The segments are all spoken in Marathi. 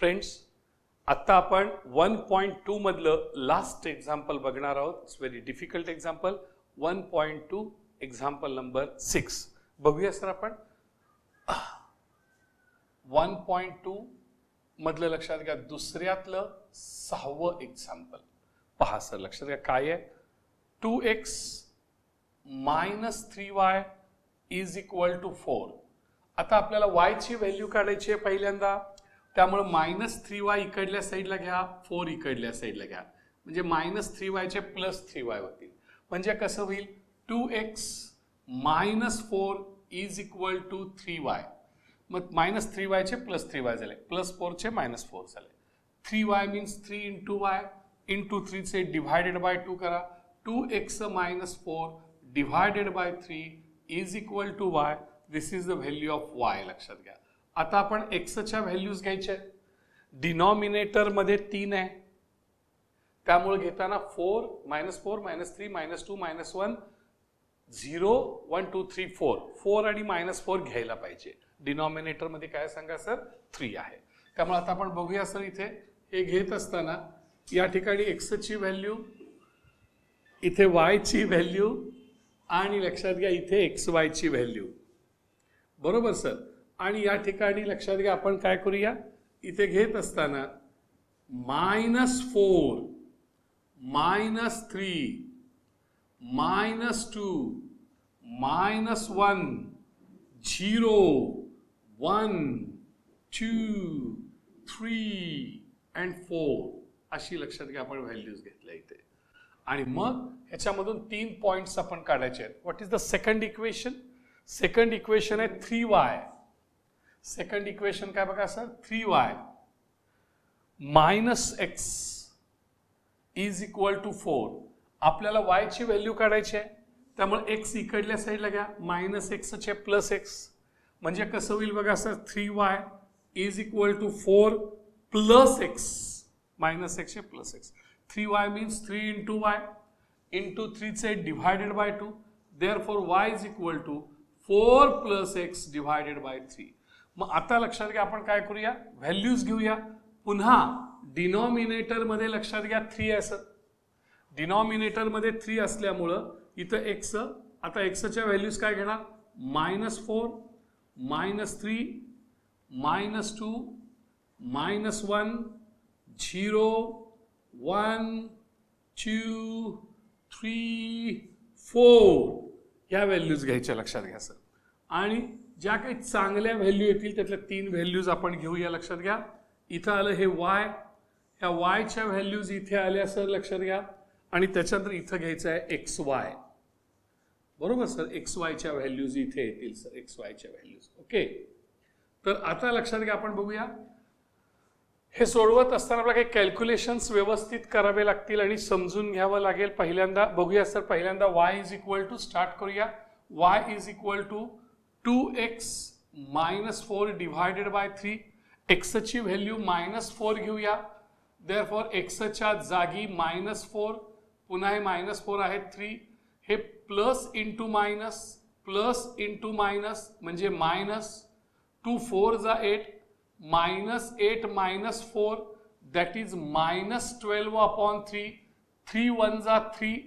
फ्रेंड्स, आता आपण 1.2 मधलं लास्ट एक्झाम्पल बघणार आहोत. It's very difficult example. 1.2 example number 6 बघूया सर. आपण 1.2 मधलं लक्षात घ्या, दुसऱ्यातलं 6वं एक्झाम्पल पहा सर. लक्षात घ्या काय आहे. 2x - 3y is equal to 4. आता आपल्याला y ची व्हॅल्यू काढायची आहे पहिल्यांदा, त्यामुळे -3y इकडल्या साईडला घ्या, 4 इकडल्या साईडला घ्या, म्हणजे -3y चे +3y होतील. म्हणजे कसं होईल, 2x - 4 is equal to 3y. मग -3y चे +3y झाले, +4 चे -4 झाले. 3y means 3 into y, into 3 चे डिवायडेड बाय 2 करा. 2x - 4 divided by 3 is equal to y. This is the value of y. लक्षात घ्या. आता आपण x च्या व्हॅल्यूज घ्यायच्या. डिनॉमिनेटर मध्ये 3 आहे, त्यामुळे घेताना 4 -4 -3 -2 -1 0 1 2 3 4 4 आणि -4 घ्यायला पाहिजे. डिनॉमिनेटर मध्ये काय सांगा सर, 3 आहे. त्यामुळे आता आपण बघूया सर, इथे हे घेत असताना या ठिकाणी x ची व्हॅल्यू, इथे y ची व्हॅल्यू, आणि लक्षात घ्या इथे xy ची व्हॅल्यू. बरोबर सर. आणि या ठिकाणी लक्षात घ्या आपण काय करूया, इथे घेत असताना -4 -3 -2 -1 0 1 2 3 and 4 अशी लक्षात घ्या आपण व्हॅल्यूज घेतल्या इथे. आणि मग ह्याच्यामधून 3 पॉइंट्स आपण काढायचे आहेत. What is the second equation? Second equation आहे 3y. सेकंड इक्वेशन काय बघा sir, 3y - x is equal to 4. आपल्याला y ची व्हॅल्यू काढायची आहे, त्यामुळे x इकडल्या साईडला घ्या, -x चे +x, म्हणजे कसं होईल बघा sir, 3y is equal to 4 + x, -x चे +x. 3y means 3 into y, into 3 चे divided by 2. Therefore y is equal to 4 + x divided by 3. मग आता लक्षात घ्या आपण काय करूया, व्हॅल्यूज घेऊया. पुन्हा डिनॉमिनेटर मध्ये लक्षात घ्या 3 आहे सर. डिनॉमिनेटर मध्ये 3 असल्यामुळं इथं x, आता x च्या व्हॅल्यूज काय घेणार, -4 -3 -2 -1 0 1 2 3 4 या व्हॅल्यूज घ्यायच्या. लक्षात घ्या सर. आणि ज्या काही चांगल्या व्हॅल्यू येतील त्यातल्या 3 व्हॅल्यूज आपण घेऊया. लक्षात घ्या इथं आलं हे y, ह्या y च्या व्हॅल्यूज इथे आल्या सर. लक्षात घ्या. आणि त्याच्यानंतर इथं घ्यायचं आहे xy. बरोबर सर, xy च्या व्हॅल्यूज इथे येतील सर, xy च्या व्हॅल्यूज. ओके. तर आता लक्षात घ्या आपण बघूया, हे सोडवत असताना आपल्याला काही कॅल्क्युलेशन्स व्यवस्थित करावे लागतील आणि समजून घ्यावं लागेल. पहिल्यांदा बघूया सर, पहिल्यांदा y is equal to, start करूया. y is equal to 2x - 4 divided by 3. x ची व्हॅल्यू -4 घेऊया. देअरफॉर x च्या जागी -4, पुन्हा हे -4 आहे 3, हे plus into minus, plus into minus म्हणजे -2 4 जा 8, -8 -4 दॅट इज -12/3. 3 1 जा 3,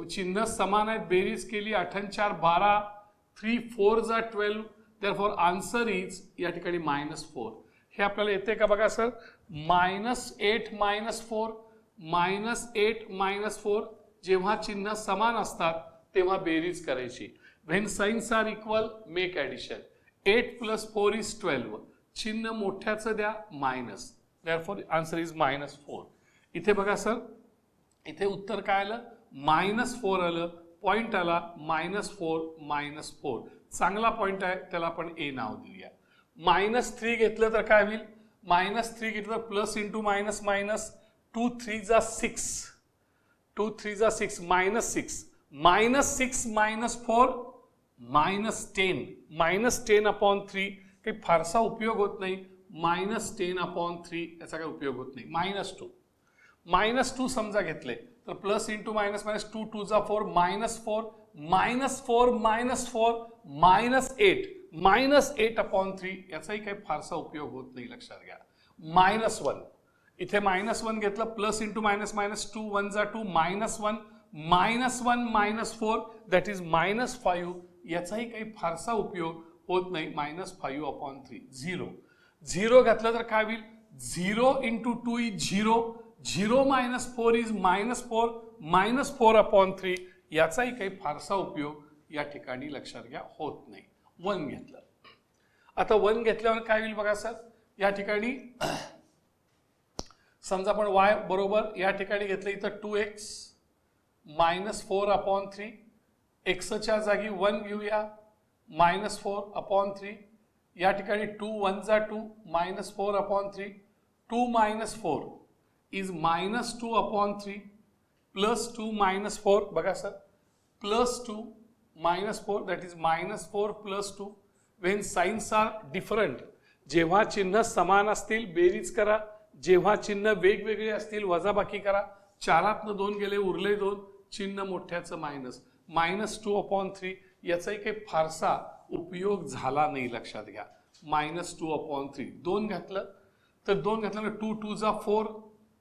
चिन्ह समान आहेत, बेरीज केली 8 4 12, 3 4 जा 12. देअरफॉर आन्सर इज या ठिकाणी -4. हे आपल्याला येते का बघा सर, -8 -4 -8 -4. जेव्हा चिन्ह समान असतात तेव्हा बेरीज करायची. When signs are equal make addition. 8 + 4 is 12. चिन्ह मोठ्याचं द्या, मायनस. Therefore answer is -4. इथे बघा सर, इथे उत्तर काय आलं, -4 आलं. पॉइंट आला -4 -4. चांगला पॉइंट आहे, त्याला आपण A नाव देऊया. -3 घेतलं तर काय होईल, -3 घेतलं तर प्लस इंटू मायनस मायनस, 2 3 जा 6, 2 3 जा 6 -6, -6 -4 -10, -10/3 काही फारसा उपयोग होत नाही. -10/3 याचा काही उपयोग होत नाही. -2 समजा घेतले तर प्लस इंटू मायनस मायनस, 2 2 जा 4 -4 -4 -4 -8 -8/3 याचाही काही फारसा उपयोग होत नाही. लक्षात घ्या. -1. इथे -1 घेतलं, प्लस इंटू मायनस मायनस 2 1 जा 2 -1 -1 -4 दॅट इज -5. याचाही काही फारसा उपयोग होत नाही. -5/3 0. 0 घातलं तर काय होईल? 0 इंटू 2 इज 0. 0 - 4 इज -4 -4/3. याचाही काही फारसा उपयोग या ठिकाणी लक्षात घ्या होत नाही. 1 घेतलं. आता 1 घेतल्यावर काय होईल बघा सर, या ठिकाणी समजा आपण y बरोबर या ठिकाणी घेतलं, इथं 2x -4/3. एक्सच्या जागी 1 घेऊया, -4/3. या ठिकाणी 2 1 जा 2 -4/3. 2 - 4 इज -2/3 प्लस 2 - 4 बघा sir, plus 2 - 4 that is -4 plus 2. When signs are different, जेव्हा चिन्ह समान असतील बेरीज करा, जेव्हा चिन्ह वेगवेगळे असतील वजाबाकी करा. 4तनं 2 गेले, उरले 2, चिन्ह मोठ्याचं -2/3. याचाही काही फारसा उपयोग झाला नाही लक्षात घ्या. -2/3. 2 घातलं तर 2 घातलं 2 2 जा 4,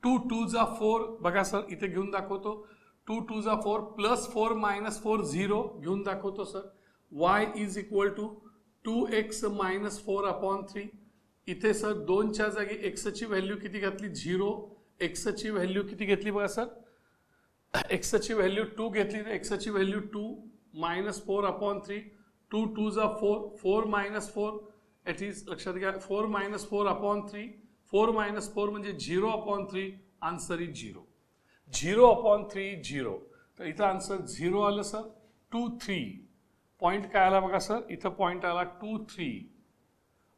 2 2 जा 4 बघा सर, इथे घेऊन दाखवतो. 2 2 जा 4 प्लस 4 -4 0 घेऊन दाखवतो sir. y is equal to 2x -4/3. इथे सर 2च्या जागी x ची व्हॅल्यू किती घातली? 0. x ची व्हॅल्यू किती घेतली बघा सर, x ची व्हॅल्यू 2 घेतली, तर x ची व्हॅल्यू 2 -4/3. 2 2 जा 4, 4 -4 इट इज लक्षात घ्या 4 -4/3. 4 - 4 म्हणजे 0/3. Answer is 0. 0/3 0. तर इथं आन्सर 0 आलं सर. 2 3 पॉइंट काय आला बघा सर, इथं पॉइंट आला 2 3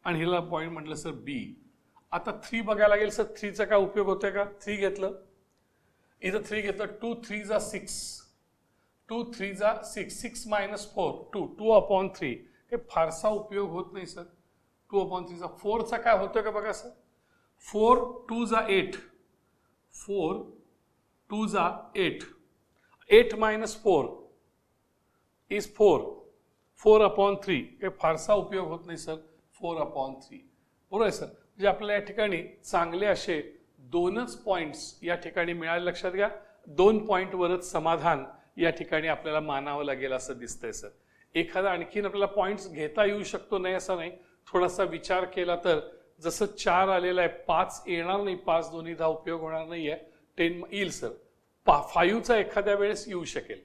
आणि हिला पॉइंट म्हटलं सर बी. आता 3 बघायला लागेल सर, 3चा काय उपयोग होतोय का? 3 घेतलं, इथं 3 घेतलं, 2 3 जा 6, 2 3 जा 6, 6 - 4 2 2/3. हे फारसा उपयोग होत नाही सर. 2/3 चा 4चा काय होतोय का बघा सर, 4 2 जा 8, 4 2 जा 8, 8 - 4 इज 4, 4/3. काही फारसा उपयोग होत नाही सर. 4/3 बरोबर आहे सर. म्हणजे आपल्याला या ठिकाणी चांगले असे 2च पॉइंट्स या ठिकाणी मिळाले. लक्षात घ्या 2 पॉइंटवरच समाधान या ठिकाणी आपल्याला मानावं लागेल असं दिसतंय सर. एखादा आणखीन आपल्याला पॉइंट्स घेता येऊ शकतो, नाही असं नाही. थोडासा विचार केला तर जसं 4 आलेला आहे, 5 येणार नाही, 5 2 10 उपयोग होणार नाहीये. 10 येईल सर. 5चा एखाद्या वेळेस येऊ शकेल.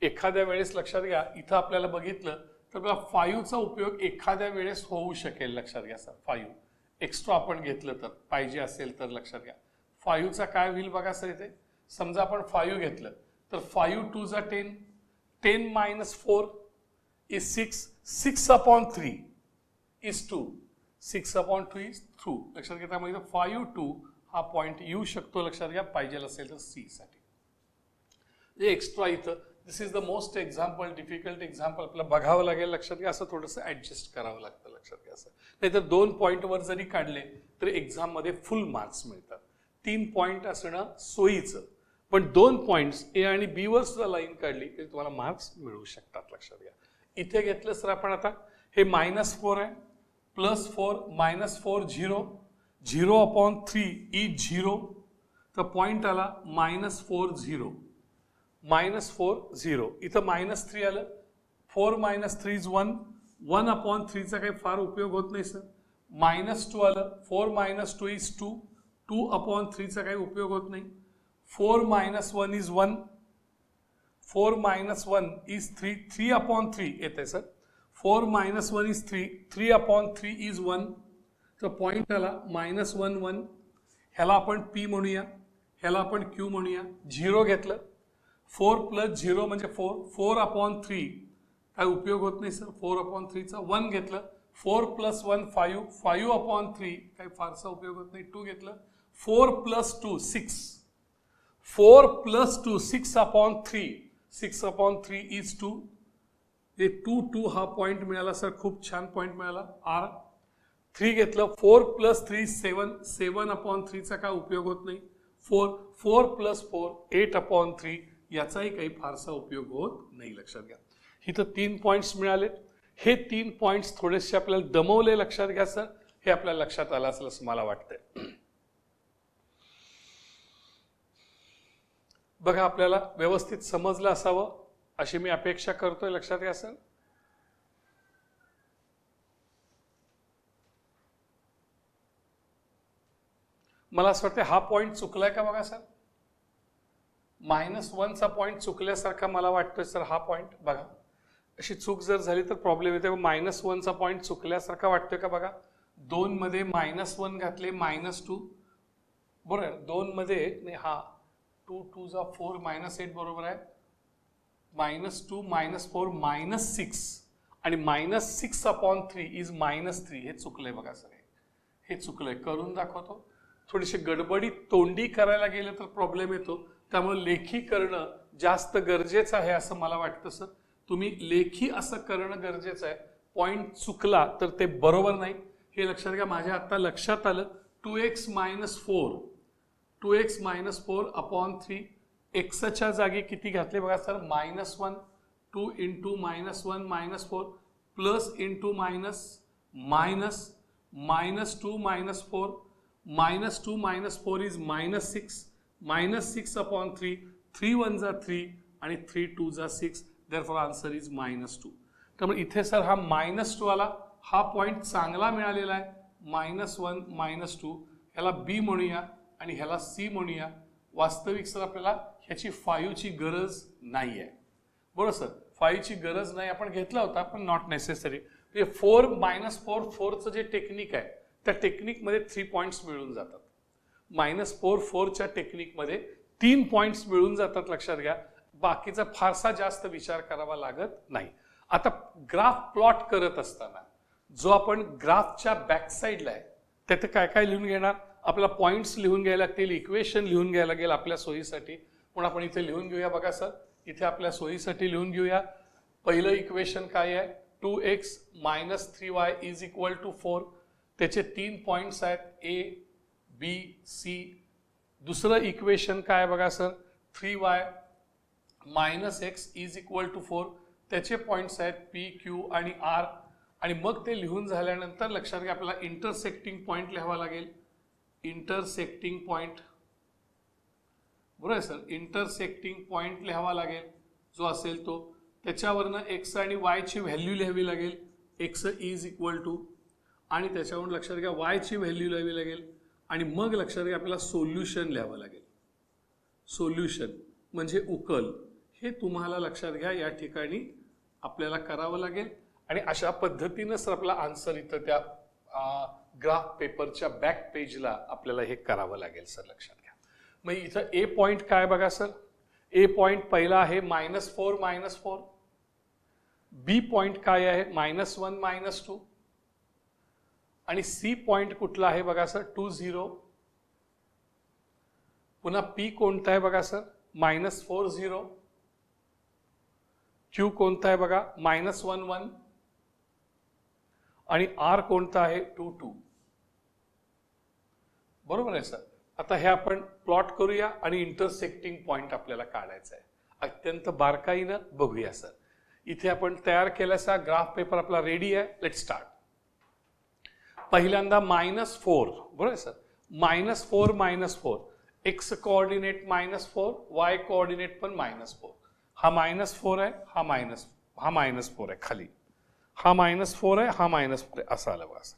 एखाद्या वेळेस लक्षात घ्या, इथं आपल्याला बघितलं तर बघा 5चा उपयोग एखाद्या वेळेस होऊ शकेल. लक्षात घ्या सर, 5 एक्स्ट्रा आपण घेतलं तर पाहिजे असेल तर लक्षात घ्या. 5चा काय होईल बघा सर, इथे समजा आपण 5 घेतलं तर 5 2 जा 10, 10 - 4 इज 6, 6/3 इज 2, 6/2 इज 2. लक्षात घ्या, त्यामुळे 5 2 हा पॉइंट येऊ शकतो. लक्षात घ्या, पाहिजे असेल तर सी साठी. एक्स्ट्रा इथं this is the most example, difficult example आपल्याला बघावं लागेल. लक्षात घ्या, असं थोडंसं ऍडजस्ट करावं लागतं. लक्षात घ्या असं, नाहीतर 2 पॉईंटवर जरी काढले तरी एक्झाममध्ये फुल मार्क्स मिळतात. 3 पॉईंट असणं सोयीचं, पण 2 पॉईंट्स ए आणि बी वर सुद्धा लाईन काढली तरी तुम्हाला मार्क्स मिळू शकतात. लक्षात घ्या, इथे घेतलं सर आपण आता हे -4 आहे, +4 -4 0, 0/3 इज 0. तर पॉइंट आला -4 0, -4 0. इथं -3 आलं, 4 - 3 इज 1, 1/3चा काही फार उपयोग होत नाही सर. -2 आलं, 4 - 2 इज 2, 2/3चा काही उपयोग होत नाही. 4 - 1 इज 1, 4 - 1 इज 3, 3/3 येते सर. 4 - 1 is 3, 3/3 is 1. तर पॉइंट आला -1 1. ह्याला आपण P म्हणूया, ह्याला आपण Q म्हणूया. 0 घेतलं, 4 + 0 म्हणजे 4, 4/3 काय उपयोग होत नाही सर. 4/3चा 1 घेतलं, 4 + 1 5, 5/3 काही फारसा उपयोग होत नाही. 2 घेतलं, 4 + 2 6, 4 + 2 6/3, 6/3 इज 2. हे 2 2 हा पॉइंट मिळाला सर, खूप छान पॉइंट मिळाला. R 3 घेतलं, 4 + 3 7, 7/3चा काय उपयोग होत नाही. 4 4 + 4 8/3 याचाही काही फारसा उपयोग होत नाही. लक्षात घ्या, इथं 3 पॉइंट्स मिळाले. हे 3 पॉइंट्स थोडेसे आपल्याला दमवले. लक्षात घ्या सर, हे आपल्या लक्षात आलं असेल असं मला वाटतंय. बघा, आपल्याला व्यवस्थित समजलं असावं अशी मी अपेक्षा करतोय. लक्षात घ्या सर. मला असं वाटतं हा पॉईंट चुकलाय का बघा सर. -1चा पॉईंट चुकल्यासारखा मला वाटतोय सर. हा पॉईंट बघा, अशी चूक जर झाली तर प्रॉब्लेम येते. -1चा पॉईंट चुकल्यासारखा वाटतोय का बघा. 2 मध्ये -1 घातले, -2 बरोबर. 2 मध्ये नाही, हा 2 2 जा 4 -8 बरोबर आहे. -2 -4 -6 आणि -6/3 इज -3. हे चुकलंय बघा सर. हे चुकलंय. करून दाखवतो. थोडीशी गडबडीत तोंडी करायला गेलं तर प्रॉब्लेम येतो. त्यामुळे लेखी करणं जास्त गरजेचं आहे असं मला वाटतं सर. तुम्ही लेखी असं करणं गरजेचं आहे. पॉईंट चुकला तर ते बरोबर नाही हे लक्षात घ्या. माझ्या आता लक्षात आलं. 2x - 4/3 एक्सच्या जागी किती घातले बघा sir. -1 2 × -1 -4 plus into minus -2 -4 -2 -4 is -6 -6/3 3 1 जा 3 आणि 3 2 जा 6. Therefore answer is -2. त्यामुळे इथे सर हा -2 आला. हा पॉईंट चांगला मिळालेला आहे. -1 -2 ह्याला बी म्हणूया आणि ह्याला सी म्हणूया. वास्तविक सर आपल्याला ह्याची 5ची गरज नाही आहे. बरोबर सर. 5ची गरज नाही. आपण घेतला होता पण नॉट नेसेसरी. 4 -4 4चं जे टेक्निक आहे त्या टेक्निकमध्ये 3 पॉईंट्स मिळून जातात. -4 4च्या टेक्निकमध्ये 3 पॉईंट्स मिळून जातात. लक्षात घ्या. बाकीचा फारसा जास्त विचार करावा लागत नाही. आता ग्राफ प्लॉट करत असताना जो आपण ग्राफच्या बॅकसाईडला आहे त्यात काय काय लिहून घेणार. आपल्याला पॉईंट्स लिहून घ्यायला लागतील, इक्वेशन लिहून घ्यायला लागेल आपल्या सोयीसाठी. पण आपण इथे लिहून घेऊया. बघा सर, इथे आपल्या सोयीसाठी लिहून घेऊया. पहिलं इक्वेशन काय आहे. 2x - 3y is equal to 4. त्याचे 3 पॉईंट्स आहेत A B C. दुसरं इक्वेशन काय बघा sir. 3y - x is equal to 4. त्याचे पॉईंट्स आहेत P Q आणि R. आणि मग ते लिहून झाल्यानंतर लक्षात घ्या आपल्याला इंटरसेक्टिंग पॉईंट लिहावा लागेल. इंटरसेक्टिंग पॉईंट बरोबर आहे सर. इंटरसेक्टिंग पॉईंट लिहावा लागेल जो असेल तो. त्याच्यावरनं x आणि y ची व्हॅल्यू लिहावी लागेल. x इज इक्वल टू आणि त्याच्यावरून लक्षात घ्या y ची व्हॅल्यू लिहावी लागेल. आणि मग लक्षात घ्या आपल्याला सोल्युशन लिहावं लागेल. सोल्युशन म्हणजे उकल. हे तुम्हाला लक्षात घ्या या ठिकाणी आपल्याला करावं लागेल. आणि अशा पद्धतीनं सर आपला आन्सर इथं त्या ग्राफ पेपरच्या बॅक पेजला आपल्याला हे करावं लागेल सर. लक्षात घ्या. मग इथं ए पॉईंट काय बघा सर. ए पॉईंट पहिला आहे -4 -4. बी पॉईंट काय आहे -1 -2. आणि सी पॉईंट कुठला आहे बघा सर 2 0. पुन्हा पी कोणता आहे बघा सर -4 0. क्यू कोणता आहे बघा -1 1. आणि आर कोणता आहे 2 2. बरोबर आहे सर. आता हे आपण प्लॉट करूया आणि इंटरसेक्टिंग पॉईंट आपल्याला काढायचा आहे. अत्यंत बारकाईनं बघूया सर. इथे आपण तयार केल्याचा ग्राफ पेपर आपला रेडी आहे. Let start. पहिल्यांदा -4 बरोबर आहे sir. -4 -4 x coordinate -4 Y coordinate पण -4. हा -4 आहे, हा -4 आहे खाली. हा -4 आहे, हा -4 आहे. असं आलं बघा sir.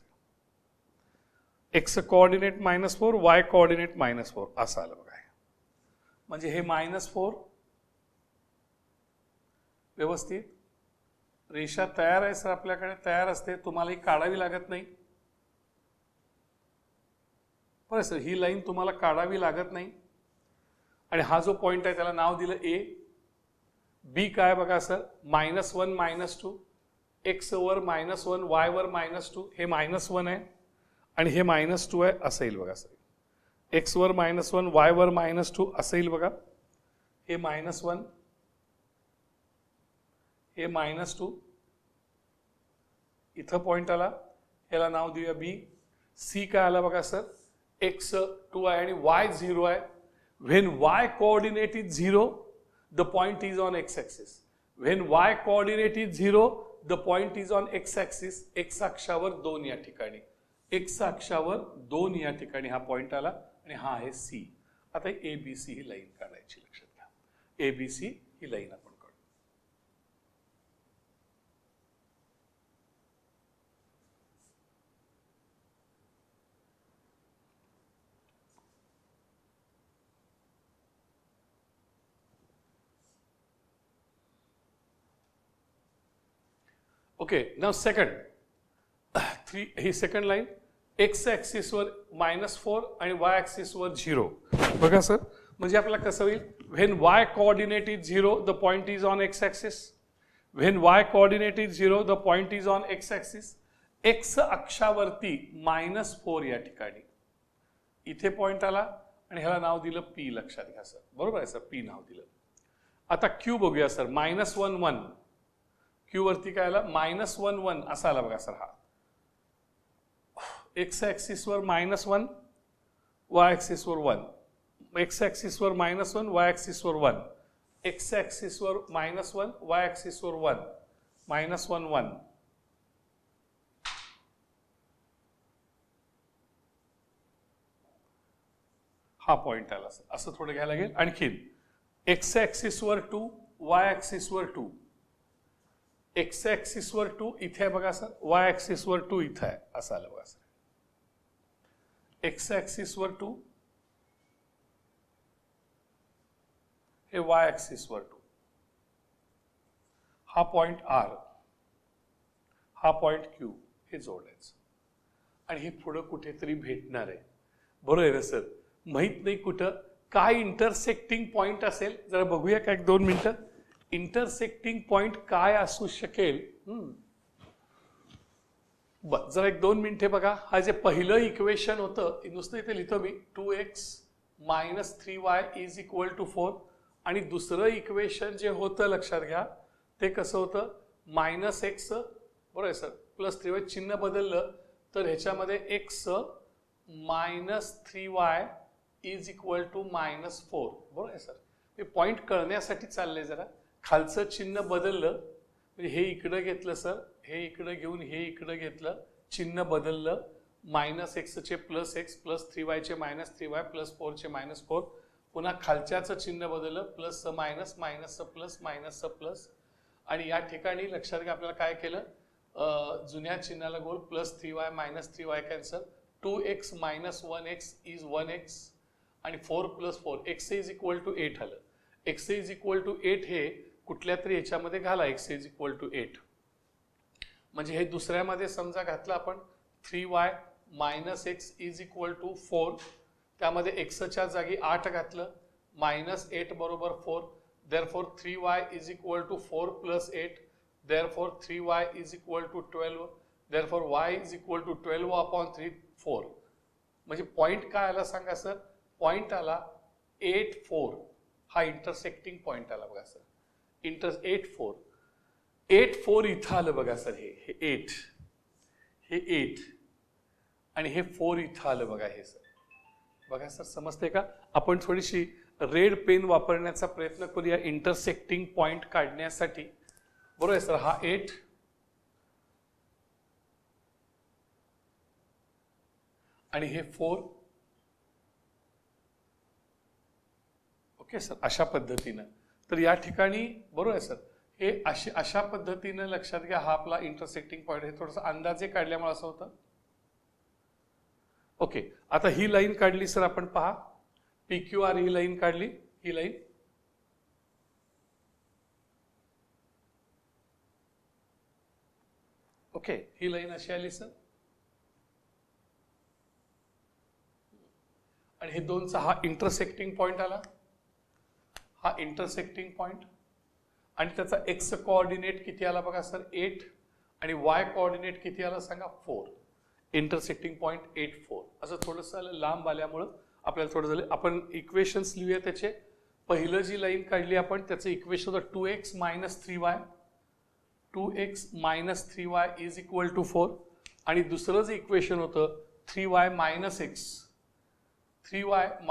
X coordinate -4 Y coordinate -4 असं आलं बघा. म्हणजे हे -4 व्यवस्थित रेषा तयार आहे सर. आपल्याकडे तयार असते, तुम्हाला ही काढावी लागत नाही. बरं सर, ही लाईन तुम्हाला काढावी लागत नाही. आणि हा जो पॉईंट आहे त्याला नाव दिलं A. बी काय बघा सर -1 -2. एक्स वर -1 वाय वर -2. हे -1 आहे आणि हे -2 आहे असं येईल बघा सर. एक्स वर -1 वाय वर -2 असं येईल बघा. हे -1 हे -2. इथं पॉईंट आला, याला नाव देऊया बी. सी काय आला बघा सर. एक्स 2 आहे आणि वाय 0 आहे. When y coordinate is 0 the point is on x axis. When y coordinate is 0 the point is on x axis. X अक्षावर 2 या ठिकाणी. एक्स अक्षावर 2 या ठिकाणी हा पॉइंट आला आणि हा आहे सी. आता ABC ही लाईन काढायची, लक्षात घ्या. ABC ही लाईन आपण काढू. ओके, नाव सेकंड 3 ही सेकंड लाईन एक्स ॲक्सिसवर -4 आणि वाय ॲक्सिसवर 0. बघा सर, म्हणजे आपल्याला कसं होईल, when y coordinate is 0 the point is on x axis. When y coordinate is 0 the point is on x axis. X अक्षावरती -4 या ठिकाणी इथे पॉइंट आला आणि ह्याला नाव दिलं पी. लक्षात घ्या सर, बरोबर आहे सर, पी नाव दिलं. आता क्यू बघूया सर, -1 1. क्यू वरती काय आला, -1 1 असा आला बघा सर. हा एक्स ॲक्सिसवर -1, वाय ॲक्सिसवर 1. एक्स ॲक्सिसवर -1, वाय ॲक्सिसवर 1. एक्स ॲक्सिसवर -1, वाय ॲक्सिसवर 1. -1 1. हा पॉइंट आला सर. असं थोडं घ्यायला लागेल. आणखीन एक्स ॲक्सिसवर 2, वाय ॲक्सिसवर 2. एक्स ॲक्सिसवर 2 इथे आहे बघा सर, वाय ॲक्सिसवर 2 इथे आहे, असं आलं बघा सर. एक्स ॲक्सिसवर 2, हे वाय ॲक्सिसवर 2. हा पॉइंट आर, हा पॉइंट क्यू, हे जोडायचं आणि हे पुढं कुठेतरी भेटणार आहे. बरोबर आहे ना सर? माहित नाही कुठं काय इंटरसेक्टिंग पॉइंट असेल, जरा बघूया का 1-2 मिनिटं. इंटरसेक्टिंग पॉइंट काय असू शकेल, जरा 1-2 मिनिटे बघा. हा जे पहिलं इक्वेशन होतं, नुसतं इथे लिहितो मी, 2x - 3y = 4. आणि दुसरं इक्वेशन जे होतं, लक्षात घ्या, ते कसं होतं, -x, बरोबर आहे सर, +3y. चिन्ह बदललं तर ह्याच्यामध्ये x - 3y = -4. बरोबर आहे सर. हे पॉइंट कळण्यासाठी चाललंय. जरा खालचं चिन्ह बदललं म्हणजे हे इकडं घेतलं सर, हे इकडं घेऊन हे इकडं घेतलं, चिन्ह बदललं. -x चे +x, +3y चे -3y, +4 चे -4. पुन्हा खालच्याचं चिन्ह बदललं, प्लसचं मायनस, मायनसचं प्लस, मायनसचं प्लस. आणि या ठिकाणी लक्षात घ्या, आपल्याला काय केलं, जुन्या चिन्हाला गोल, +3y -3y cancel. 2x - 1x is 1x आणि 4 + 4 x = 8 आलं. x = 8 हे कुठल्या तरी याच्यामध्ये घाला, x = 8. म्हणजे हे दुसऱ्यामध्ये समजा घातलं आपण, 3y - x = 4. त्यामध्ये xच्या जागी 8 घातलं, -8 बरोबर 4. therefore 3y = 4 + 8. therefore 3y = 12. therefore y = 12/3 4. म्हणजे पॉइंट काय आला सांगा सर, पॉइंट आला 8 4. हा इंटरसेक्टिंग पॉइंट आला बघा सर, 8 4. 8 4 इथं आलं बघा सर. हे 8, हे 8 आणि हे 4 इथं आलं बघा. हे सर बघा सर, समजते का? आपण थोडीशी रेड पेन वापरण्याचा प्रयत्न करूया इंटरसेक्टिंग पॉइंट काढण्यासाठी. बरोबर आहे सर. हा 8 आणि हे 4. ओके सर, अशा पद्धतीनं. तर या ठिकाणी बरोबर आहे सर, हे अशा पद्धतीनं लक्षात घ्या, हा आपला इंटरसेक्टिंग पॉइंट. हे थोडंसं अंदाजे काढल्यामुळे असं होतं. ओके, आता ही लाईन काढली सर आपण, पहा, PQR ही लाईन काढली. ही लाईन ओके, ही लाईन अशी आली सर. आणि हे दोनचा हा इंटरसेक्टिंग पॉइंट आला, हा इंटरसेक्टिंग पॉइंट. आणि त्याचा एक्स कोऑर्डिनेट किती आला बघा सर, 8. आणि वाय कोऑर्डिनेट किती आला सांगा, 4. Intersecting point 8 4. असं थोडंसं लांब आल्यामुळं आपल्याला थोडं झालं. आपण इक्वेशन्स लिहूया त्याचे. पहिलं जी लाईन काढली आपण, त्याचं इक्वेशन होतं 2x - 3y. 2x - 3y = 4. आणि दुसरं जे इक्वेशन होतं 3y - x. 3y -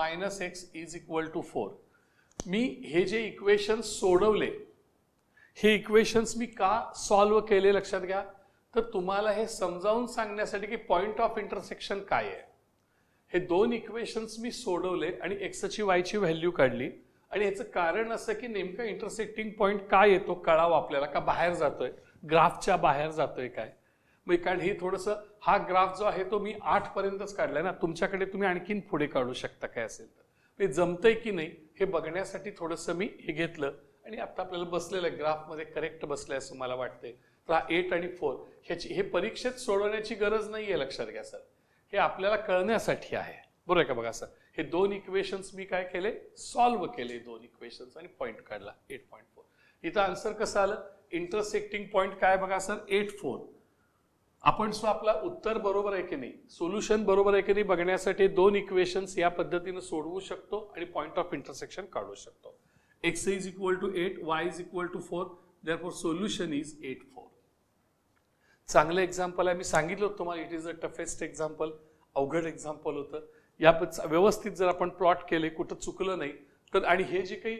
x = 4. मी हे जे इक्वेशन्स सोडवले, हे इक्वेशन्स मी का सॉल्व केले लक्षात घ्या, तर तुम्हाला हे समजावून सांगण्यासाठी की पॉइंट ऑफ इंटरसेक्शन काय आहे, हे दोन इक्वेशन्स मी सोडवले आणि एक्सची वायची व्हॅल्यू काढली. आणि याचं कारण असं की नेमका इंटरसेक्टिंग पॉइंट काय येतो कळावं आपल्याला, का बाहेर जातोय, ग्राफच्या बाहेर जातोय काय. मग कारण हे थोडंसं, हा ग्राफ जो आहे तो मी 8 पर्यंतच काढलाय ना, तुमच्याकडे तुम्ही आणखीन पुढे काढू शकता काय असेल तर. हे जमतंय की नाही हे बघण्यासाठी थोडंसं मी हे घेतलं आणि आता आपल्याला बसलेलं ग्राफमध्ये करेक्ट बसलंय असं मला वाटतंय. तर 8 आणि 4 ह्याची हे परीक्षेत सोडवण्याची गरज नाहीये, लक्षात घ्या सर. हे आपल्याला कळण्यासाठी आहे, बरोबर आहे का. बघा सर, हे दोन इक्वेशन्स मी काय केले, सॉल्व्ह केले दोन इक्वेशन्स आणि पॉइंट काढला 8.4. इथं आन्सर कसं आलं, इंटरसेक्टिंग पॉइंट काय बघा सर 8.4. आपण आपला उत्तर बरोबर आहे की नाही, सोल्युशन बरोबर आहे की नाही बघण्यासाठी दोन इक्वेशन्स या पद्धतीने सोडवू शकतो आणि पॉइंट ऑफ इंटरसेक्शन काढू शकतो. x is equal to 8, y is equal to 4, therefore solution is 8.4. चांगलं एक्झाम्पल आहे, मी सांगितलं होतं तुम्हाला, it is a toughest example, अवघड एक्झाम्पल होतं. या व्यवस्थित जर आपण प्लॉट केले, कुठं चुकलं नाही तर, आणि हे जे काही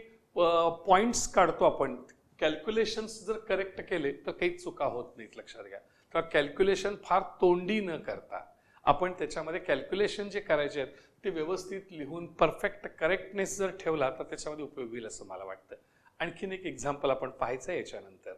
पॉइंट्स काढतो आपण, कॅल्क्युलेशन्स जर करेक्ट केले तर काही चुका होत नाहीत, लक्षात घ्या. तर कॅल्क्युलेशन फार तोंडी न करता आपण त्याच्यामध्ये कॅल्क्युलेशन जे करायचे आहेत ते व्यवस्थित लिहून परफेक्ट करेक्टनेस जर ठेवला तर त्याच्यामध्ये उपयोग होईल असं मला वाटतं. आणखीन एक एक्झाम्पल आपण पाहायचं आहे याच्यानंतर.